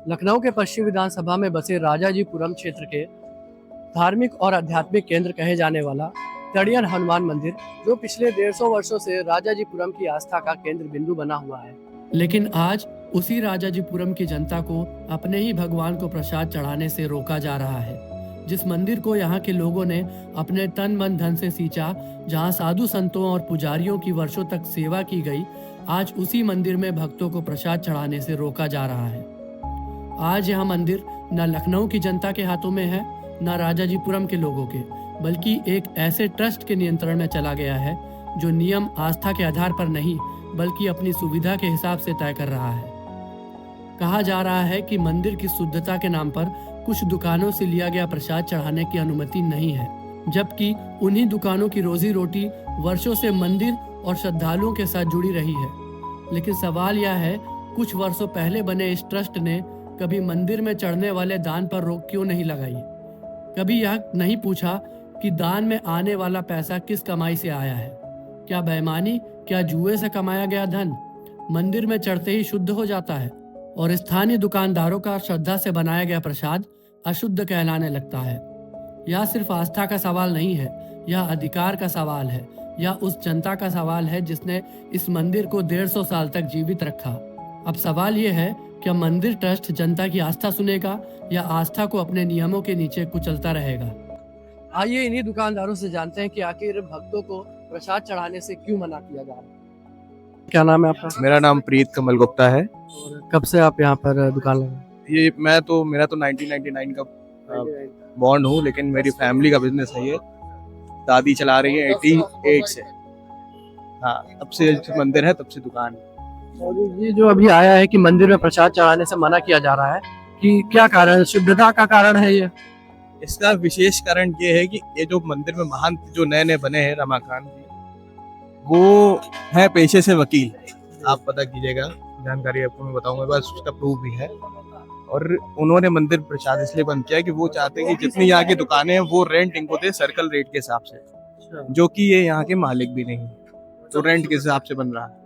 लखनऊ के पश्चिम विधानसभा में बसे राजाजीपुरम क्षेत्र के धार्मिक और आध्यात्मिक केंद्र कहे जाने वाला तड़ियन हनुमान मंदिर, जो पिछले 150 वर्षों से राजाजीपुरम की आस्था का केंद्र बिंदु बना हुआ है, लेकिन आज उसी राजाजीपुरम की जनता को अपने ही भगवान को प्रसाद चढ़ाने से रोका जा रहा है। जिस मंदिर को यहाँ के लोगों ने अपने तन मन धन से सींचा, जहाँ साधु संतों और पुजारियों की वर्षों तक सेवा की गई, आज उसी मंदिर में भक्तों को प्रसाद चढ़ाने से रोका जा रहा है। आज यह मंदिर न लखनऊ की जनता के हाथों में है, न राजाजीपुरम के लोगों के, बल्कि एक ऐसे ट्रस्ट के नियंत्रण में चला गया है जो नियम आस्था के आधार पर नहीं बल्कि अपनी सुविधा के हिसाब से तय कर रहा है। कहा जा रहा है कि मंदिर की शुद्धता के नाम पर कुछ दुकानों से लिया गया प्रसाद चढ़ाने की अनुमति नहीं है, जबकि उन्हीं दुकानों की रोजी रोटी वर्षों से मंदिर और श्रद्धालुओं के साथ जुड़ी रही है। लेकिन सवाल यह है, कुछ वर्षों पहले बने इस ट्रस्ट ने कभी मंदिर में चढ़ने वाले दान पर रोक क्यों नहीं लगाई? कभी यह नहीं पूछा कि दान में आने वाला पैसा किस कमाई से आया है? क्या बेईमानी, क्या जुए से कमाया गया धन मंदिर में चढ़ते ही शुद्ध हो जाता है और स्थानीय दुकानदारों का श्रद्धा से बनाया गया प्रसाद अशुद्ध कहलाने लगता है? यह सिर्फ आस्था का सवाल नहीं है, यह अधिकार का सवाल है, यह उस जनता का सवाल है जिसने इस मंदिर को 150 साल तक जीवित रखा। अब सवाल यह है, क्या मंदिर ट्रस्ट जनता की आस्था सुनेगा या आस्था को अपने नियमों के नीचे कुचलता रहेगा? आइए इन्हीं दुकानदारों से जानते हैं कि आखिर भक्तों को प्रसाद चढ़ाने से क्यों मना किया जा रहा है। क्या नाम है आपका? मेरा नाम प्रीत कमल गुप्ता है। और कब से आप यहाँ पर दुकान लगाए? ये मेरा तो 1999 का बॉन्ड हूँ, लेकिन मेरी फैमिली का बिजनेस है ये। दादी चला रही है 88 से। हाँ, तब से मंदिर है, तब से दुकान है। और ये जो अभी आया है कि मंदिर में प्रसाद चढ़ाने से मना किया जा रहा है, कि क्या कारण? शुद्धता का कारण है ये? इसका विशेष कारण ये है कि ये जो मंदिर में महंत जो नए नए बने हैं रमाकांत जी, वो है पेशे से वकील। आप पता कीजिएगा, जानकारी आपको मैं बताऊंगा, बस उसका प्रूफ भी है। और उन्होंने मंदिर प्रसाद इसलिए बंद किया कि वो चाहते हैं कि जितनी यहाँ की दुकानें हैं वो रेंट इनको दे सर्कल रेट के हिसाब से, जो कि ये यहाँ के मालिक भी नहीं, तो रेंट के हिसाब से बन रहा है।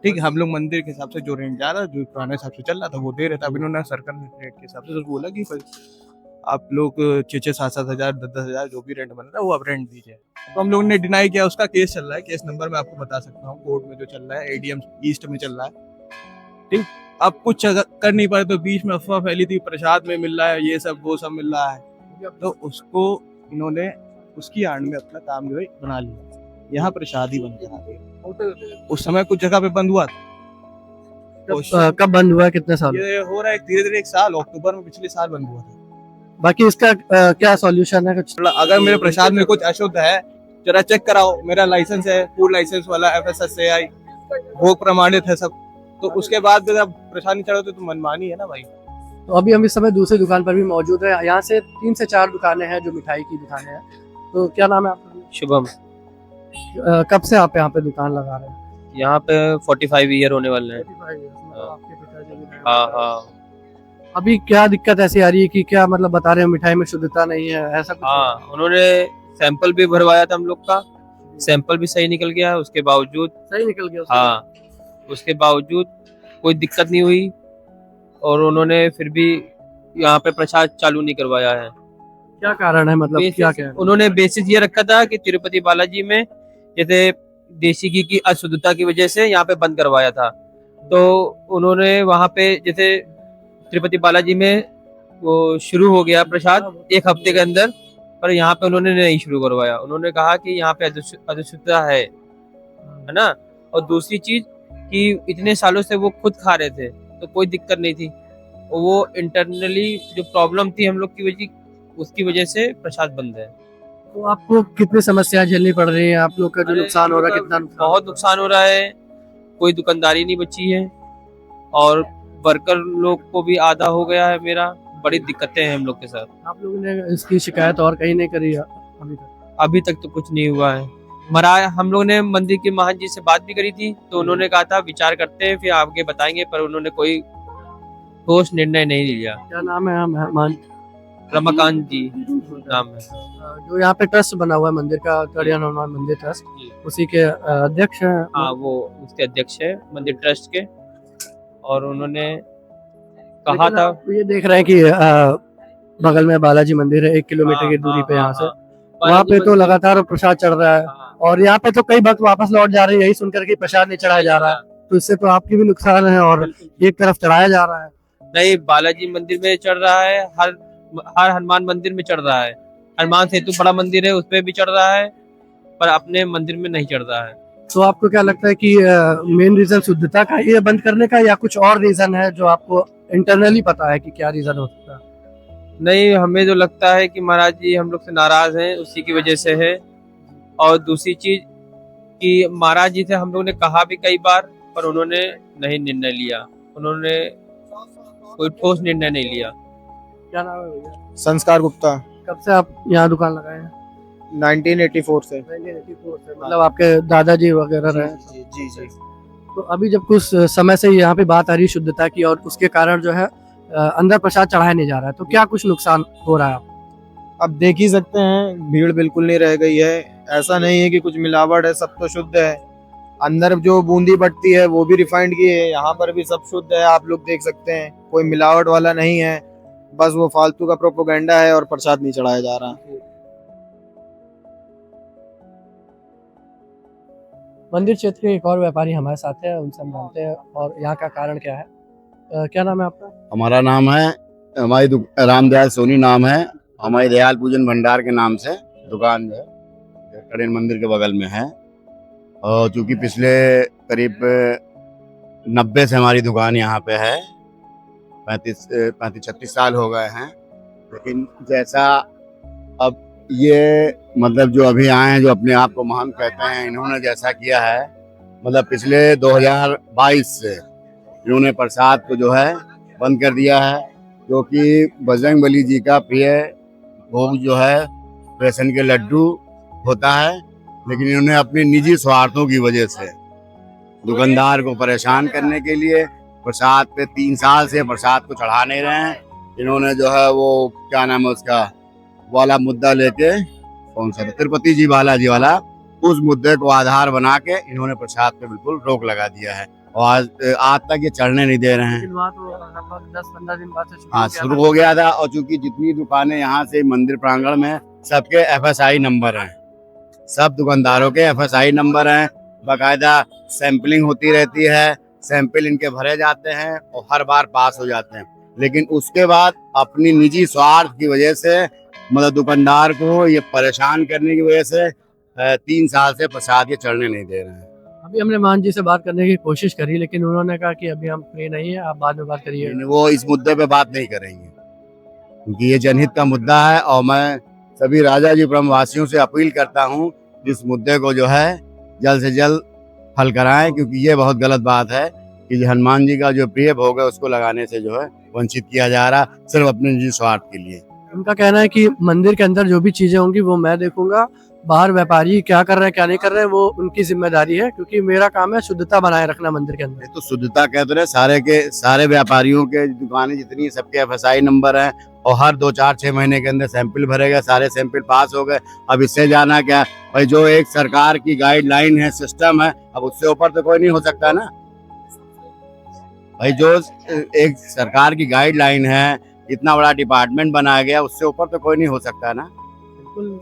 ठीक है, हम लोग मंदिर के हिसाब से जो रेंट जा रहा है, जो पुराने हिसाब से चल रहा था वो दे रहे थे। अब इन्होंने सर्कल रेट के हिसाब से बोला कि आप लोग 6-7 हज़ार 10-10 हज़ार जो भी रेंट बन रहा है वो आप रेंट दीजिए। तो हम लोगों ने डिनाई किया। उसका केस चल रहा है, केस नंबर मैं आपको बता सकता हूँ, कोर्ट में जो चल रहा है एडीएम ईस्ट में चल रहा है। ठीक, अब कुछ कर नहीं पाए तो बीच में अफवाह फैली थी प्रसाद में मिल रहा है, ये सब वो सब मिल रहा है, तो उसको इन्होंने उसकी आड़ में अपना काम जो है बना लिया, यहाँ प्रसाद ही बंद करा दिया। उस समय कुछ जगह पे बंद हुआ था। कब बंद हुआ है? कितने साल? ये हो रहा है धीरे धीरे, 1 साल, अक्टूबर में पिछले साल बंद हुआ था। बाकी इसका क्या सॉल्यूशन है? कुछ अगर मेरे प्रसाद में कुछ अशुद्ध है, जरा चेक कराओ। मेरा लाइसेंस है, फूड लाइसेंस वाला, FSSAI भोग प्रमाणित है सब, तो उसके बाद जब प्रसाद नहीं चढ़ाते तो मनमानी है ना भाई। तो अभी हम इस समय दूसरी दुकान पर भी मौजूद है। यहाँ से 3 से 4 दुकानें हैं जो मिठाई की दुकानें हैं। तो क्या नाम है आपका? शुभम। कब से आप यहाँ पे दुकान लगा रहे हैं? यहाँ पे 45 ईयर होने वाले हैं। हाँ हाँ। अभी क्या दिक्कत ऐसी आ रही है कि क्या मतलब बता रहे हैं मिठाई में शुद्धता नहीं है, ऐसा कुछ? हाँ, उन्होंने सैंपल भी भरवाया था हम लोग का, सैंपल भी सही निकल गया, उसके बावजूद सही निकल गया? हाँ, उसके बावजूद कोई दिक्कत नहीं हुई और उन्होंने फिर भी यहाँ पे प्रसाद चालू नहीं करवाया है। क्या कारण है? मतलब क्या क्या है? उन्होंने बेसिस ये रखा था कि तिरुपति बालाजी में जैसे देसी घी की अशुद्धता की वजह से यहाँ पे बंद करवाया था, तो उन्होंने वहाँ पे जैसे तिरुपति बालाजी में वो शुरू हो गया प्रसाद 1 हफ्ते के अंदर, पर यहाँ पे उन्होंने नहीं शुरू करवाया। उन्होंने कहा कि यहाँ पे अशुद्धता है ना। और दूसरी चीज कि इतने सालों से वो खुद खा रहे थे तो कोई दिक्कत नहीं थी, वो इंटरनली जो प्रॉब्लम थी हम लोग की वजह, उसकी वजह से प्रसाद बंद है। तो आपको कितनी समस्या झेलनी पड़ रही है? आप लोग का जो नुकसान हो रहा है, कितना बहुत नुकसान हो रहा है। कोई दुकानदारी नहीं बची है और वर्कर लोग को भी आधा हो गया है मेरा। बड़ी दिक्कतें हैं हम लोग के साथ। आप लोगों ने इसकी शिकायत और कहीं नहीं करी अभी तक? अभी तक तो कुछ नहीं हुआ है। हम लोग ने मंदिर के महान जी से बात भी करी थी, तो उन्होंने कहा था विचार करते हैं फिर आगे बताएंगे, पर उन्होंने कोई ठोस निर्णय नहीं लिया। क्या नाम है? मेहमान रमाकांत जी नाम है। जो यहाँ पे ट्रस्ट बना हुआ है मंदिर का, तड़ियन हनुमान मंदिर ट्रस्ट, उसी के अध्यक्ष हैं? हाँ, वो उसके अध्यक्ष है मंदिर ट्रस्ट के। और उन्होंने कहा लेकिन था। आप ये देख रहे हैं कि बगल में बालाजी मंदिर है 1 किलोमीटर की दूरी पे यहाँ से, वहाँ पे तो लगातार प्रसाद चढ़ रहा है और यहाँ पे तो कई भक्त वापस लौट जा रहे हैं यही सुनकर कि प्रसाद नहीं चढ़ाया जा रहा है, तो इससे तो आपकी भी नुकसान है और एक तरफ चढ़ाया जा रहा है। नहीं, बालाजी मंदिर में चढ़ रहा है, हर हनुमान मंदिर में चढ़ रहा है, हनुमान सेतु बड़ा मंदिर है उस पे भी चढ़ रहा है, पर अपने मंदिर में नहीं चढ़ रहा है। तो आपको क्या लगता है कि मेन रीजन शुद्धता का ये बंद करने का या कुछ और रीजन है जो आपको इंटरनली पता है कि क्या रीजन हो सकता है? नहीं, हमें जो लगता है कि महाराज जी हम लोग से नाराज हैं उसी की वजह से है। और दूसरी चीज कि महाराज जी से हम लोग ने कहा भी कई बार, पर उन्होंने नहीं निर्णय लिया, उन्होंने कोई ठोस निर्णय नहीं लिया। क्या नाम है भैया? संस्कार गुप्ता। कब से आप यहाँ दुकान लगाए हैं? 1984 से। 1984 से, मतलब आपके दादाजी वगैरह रहे? जी जी जी। तो अभी जब कुछ समय से यहाँ पे बात आ रही है शुद्धता की और उसके कारण जो है अंदर प्रसाद चढ़ाया नहीं जा रहा है, तो क्या कुछ नुकसान हो रहा है? अब देख ही सकते हैं भीड़ बिल्कुल नहीं रह गई है, ऐसा नहीं है कि कुछ मिलावट है, सब तो शुद्ध है। अंदर जो बूंदी बटती है वो भी रिफाइंड की है, यहाँ पर भी सब शुद्ध है, आप लोग देख सकते हैं, कोई मिलावट वाला नहीं है, बस वो फालतू का प्रोपोगेंडा है और प्रसाद नहीं चढ़ाया जा रहा। मंदिर क्षेत्र के एक और व्यापारी हमारे साथ है, उनसे हम जानते हैं और यहाँ का कारण क्या है। क्या नाम है आपका? हमारा नाम है रामदयाल सोनी नाम है, हमारी दयाल पूजन भंडार के नाम से दुकान जो है कड़ेन मंदिर के बगल में है। और चूँकि पिछले करीब 90 से हमारी दुकान यहाँ पे है, 35-36 साल हो गए हैं। लेकिन जैसा अब ये मतलब जो अभी आए हैं जो अपने आप को महान कहते हैं, इन्होंने जैसा किया है, मतलब पिछले 2022 से इन्होंने प्रसाद को जो है बंद कर दिया है, जो कि बजरंग बली जी का प्रिय भोग जो है बेसन के लड्डू होता है। लेकिन इन्होंने अपने निजी स्वार्थों की वजह से दुकानदार को परेशान करने के लिए प्रसाद पे 3 साल से प्रसाद को चढ़ा नहीं रहे हैं। इन्होंने जो है वो क्या नाम है उसका वाला मुद्दा लेके, कौन सा तिरुपति जी बालाजी वाला, उस मुद्दे को आधार बना के इन्होंने प्रसाद पे बिल्कुल रोक लगा दिया है और आज तक ये चढ़ने नहीं दे रहे हैं। लेकिन वहाँ तो लगभग 10-15 दिन बाद से हाँ, शुरू हो गया था। और चूंकि जितनी दुकानें यहाँ से मंदिर प्रांगण में सबके FSI नंबर हैं, सब दुकानदारों के FSI नंबर हैं, बाकायदा सैंपलिंग होती रहती है, सैंपल इनके भरे जाते हैं और हर बार पास हो जाते हैं। लेकिन उसके बाद अपनी निजी स्वार्थ की वजह से, मतलब दुकानदार को ये परेशान करने की वजह से 3 साल से प्रसाद ये चढ़ने नहीं दे रहे हैं। अभी हमने मान जी से बात करने की कोशिश करी, लेकिन उन्होंने कहा कि अभी हम फ्री नहीं है, आप बाद में बात करिए। वो इस मुद्दे पे बात नहीं करेंगे क्योंकि ये जनहित का मुद्दा है। और मैं सभी राजाजीपुरम वासियों से अपील करता हूँ इस मुद्दे को जो है जल्द से जल्द हल कराएं, क्योंकि ये बहुत गलत बात है कि हनुमान जी का जो प्रिय भोग है उसको लगाने से जो है वंचित किया जा रहा, सिर्फ अपने निजी स्वार्थ के लिए। उनका कहना है कि मंदिर के अंदर जो भी चीजें होंगी वो मैं देखूंगा, बाहर व्यापारी क्या कर रहे हैं क्या नहीं कर रहे हैं वो उनकी जिम्मेदारी है, क्योंकि मेरा काम है शुद्धता बनाए रखना मंदिर के अंदर। ये तो शुद्धता कहते रहे, सारे के सारे व्यापारियों के दुकानें जितनी सबके FSI नंबर हैं और हर 2-4-6 महीने के अंदर सैंपल भरे गए, सारे सैंपल पास हो गए। अब इससे जाना क्या भाई, जो एक सरकार की गाइडलाइन है, सिस्टम है, अब उससे ऊपर तो कोई नहीं हो सकता ना भाई। जो एक सरकार की गाइडलाइन है, इतना बड़ा डिपार्टमेंट बनाया गया, उससे ऊपर तो कोई नहीं हो सकता ना,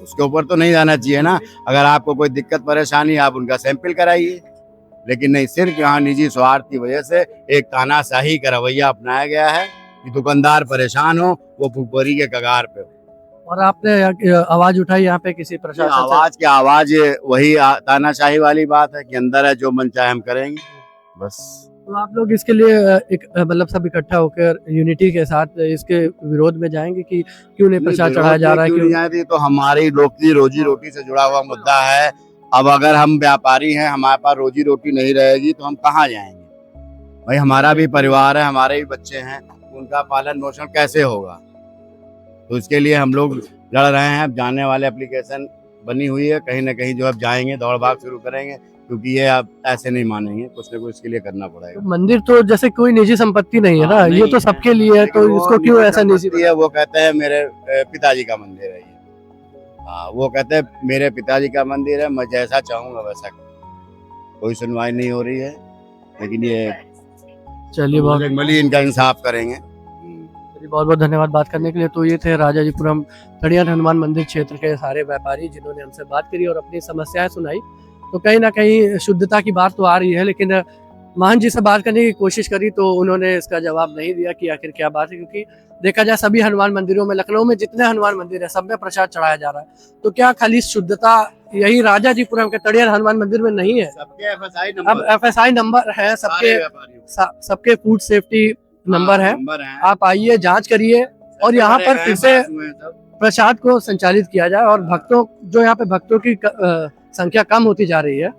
उसके ऊपर तो नहीं जाना चाहिए ना। अगर आपको कोई दिक्कत परेशानी आप उनका सैंपल कराइए, लेकिन नहीं, सिर्फ यहाँ निजी स्वार्थ की वजह से एक तानाशाही का रवैया अपनाया गया है कि दुकानदार परेशान हो, वो भुखमरी के कगार पे हो। और आपने आवाज उठाई यहाँ पे किसी प्रशासन से? आवाज की आवाज वही तानाशाही वाली बात है कि अंदर है जो मन चाहे हम करेंगे बस। तो आप लोग इसके लिए एक मतलब सब इकट्ठा होकर यूनिटी के साथ इसके विरोध में जाएंगे कि क्यों नहीं प्रसाद चढ़ाया जा रहा है? क्यों नहीं जाती, तो हमारी रोजी रोटी से जुड़ा हुआ मुद्दा है। अब अगर हम व्यापारी हैं, हमारे पास रोजी रोटी नहीं रहेगी तो हम कहाँ जाएंगे भाई? हमारा भी परिवार है, हमारे भी बच्चे हैं, उनका पालन पोषण कैसे होगा? तो इसके लिए हम लोग लड़ रहे हैं। अब जाने वाले एप्लीकेशन बनी हुई है, कहीं ना कहीं जो अब जाएंगे, दौड़ भाग शुरू करेंगे, क्योंकि ये अब ऐसे नहीं मानेंगे, कुछ ना कुछ इसके लिए करना पड़ेगा। तो मंदिर तो जैसे कोई निजी संपत्ति नहीं है ना, ये तो सबके लिए है, तो इसको क्यों ऐसा निजी है? वो कहते हैं मेरे पिताजी का मंदिर है ये। हाँ, वो कहते हैं मेरे पिताजी का मंदिर है, मैं जैसा चाहूंगा वैसा। कोई सुनवाई नहीं हो रही है, लेकिन ये चलिए बहुत इनका इंसाफ करेंगे। बहुत बहुत धन्यवाद बात करने के लिए। तो ये थे राजाजीपुरम तड़ियान हनुमान मंदिर क्षेत्र के सारे व्यापारी जिन्होंने हमसे बात करी और अपनी समस्याएं सुनाई। तो कहीं ना कहीं शुद्धता की बात तो आ रही है, लेकिन महंत जी से बात करने की कोशिश करी तो उन्होंने इसका जवाब नहीं दिया कि आखिर क्या बात है, क्योंकि देखा जाए सभी हनुमान मंदिरों में, लखनऊ में जितने हनुमान मंदिर है सब में प्रसाद चढ़ाया जा रहा है। तो क्या खाली शुद्धता यही राजाजीपुरम के तड़ियान हनुमान मंदिर में नहीं है? सबके FSI अब FSI नंबर है सबके फूड सेफ्टी नंबर है। आप आइए, जांच करिए और यहाँ पर फिर से प्रसाद को संचालित किया जाए और भक्तों की संख्या कम होती जा रही है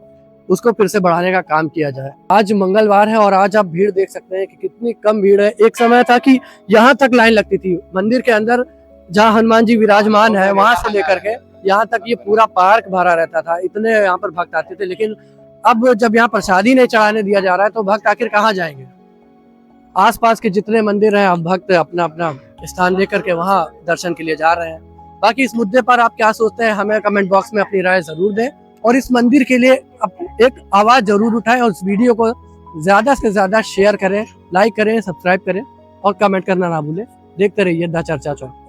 उसको फिर से बढ़ाने का काम किया जाए। आज मंगलवार है और आज आप भीड़ देख सकते हैं कि कितनी कम भीड़ है। एक समय था कि यहाँ तक लाइन लगती थी मंदिर के अंदर, जहाँ हनुमान जी विराजमान है वहां से लेकर के यहाँ तक ये पूरा पार्क भरा रहता था, इतने यहाँ पर भक्त आते थे। लेकिन अब जब यहाँ प्रसादी नहीं चढ़ाने दिया जा रहा है तो भक्त आखिर कहाँ जाएंगे? आसपास के जितने मंदिर हैं अब भक्त अपना अपना स्थान लेकर के वहाँ दर्शन के लिए जा रहे हैं। बाकी इस मुद्दे पर आप क्या सोचते हैं हमें कमेंट बॉक्स में अपनी राय जरूर दें और इस मंदिर के लिए एक आवाज जरूर उठाएं और इस वीडियो को ज्यादा से ज्यादा शेयर करें, लाइक करें, सब्सक्राइब करें और कमेंट करना ना भूलें। देखते रहिए द चर्चा चौक।